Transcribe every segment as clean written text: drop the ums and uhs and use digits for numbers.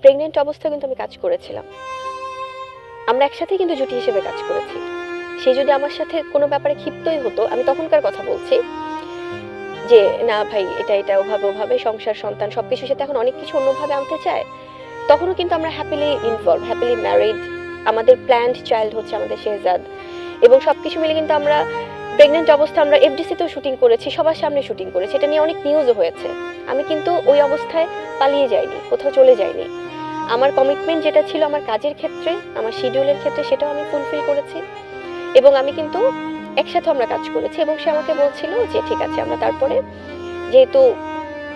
Pregnant অবস্থায় কিন্তু আমি কাজ করেছিলাম, আমরা একসাথে কিন্তু জুটি হিসেবে কাজ করেছি। সে যদি আমার সাথে কোনো ব্যাপারে ক্ষিপ্তই হতো, আমি তখনকার কথা বলছি, যে না ভাই এটা এটা ওভাবে ওভাবে সংসার সন্তান সবকিছুর সাথে এখন অনেক কিছু অন্যভাবে আনতে চায়, তখনও কিন্তু আমরা হ্যাপিলি ইনভলভ, হ্যাপিলি ম্যারিড। আমাদের প্ল্যান্ড চাইল্ড হচ্ছে আমাদের শেহজাদ, এবং সবকিছু মিলে কিন্তু আমরা প্রেগনেন্ট অবস্থা আমরা এফডিসিতেও শুটিং করেছি, সবার সামনে শুটিং করেছি, এটা নিয়ে অনেক নিউজও হয়েছে। আমি কিন্তু ওই অবস্থায় পালিয়ে যাইনি, কোথাও চলে যাইনি। আমার কমিটমেন্ট যেটা ছিল আমার কাজের ক্ষেত্রে, আমার শিডিউলের ক্ষেত্রে, সেটাও আমি ফুলফিল করেছি। এবং আমি কিন্তু একসাথে আমরা কাজ করেছি, এবং সে আমাকে বলছিল যে ঠিক আছে আমরা তারপরে, যেহেতু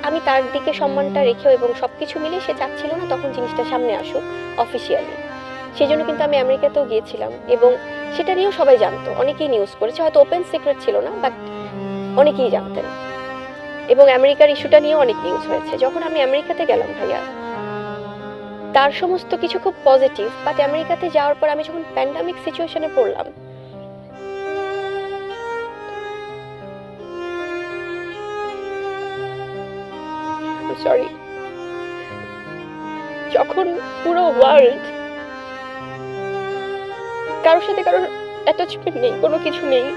আমি তার দিকে সম্মানটা রেখেও এবং সবকিছু মিলে সে চাচ্ছিল না তখন জিনিসটা সামনে আসুক অফিসিয়ালি, সেই জন্য কিন্তু আমি আমেরিকাতেও গিয়েছিলাম, এবং সেটা নিয়েও সবাই জানতো, অনেকেই নিউজ করেছে, হয়তো ওপেন সিক্রেট ছিল না, বাট অনেকেই জানতেন। এবং আমেরিকার ইস্যুটা নিয়েও অনেক নিউজ হয়েছে। যখন আমি আমেরিকাতে গেলাম ভাইয়া, তার সমস্ত কিছু খুব পজিটিভ, বাট আমেরিকাতে যাওয়ার পর আমি যখন প্যান্ডামিক সিচুয়েশনে পড়লাম, সরি, যখন পুরো ওয়ার্ল্ড, কারোর সাথে কারোর অ্যাটাচমেন্ট নেই, কোনো কিছু নেই,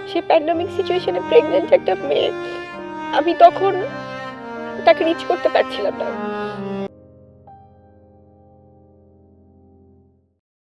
সে প্যান্ডামিক সিচুয়েশনে প্রেগনেন্ট একটা মেয়ে, আমি তখন তাকে রিচ করতে পারছিলাম না।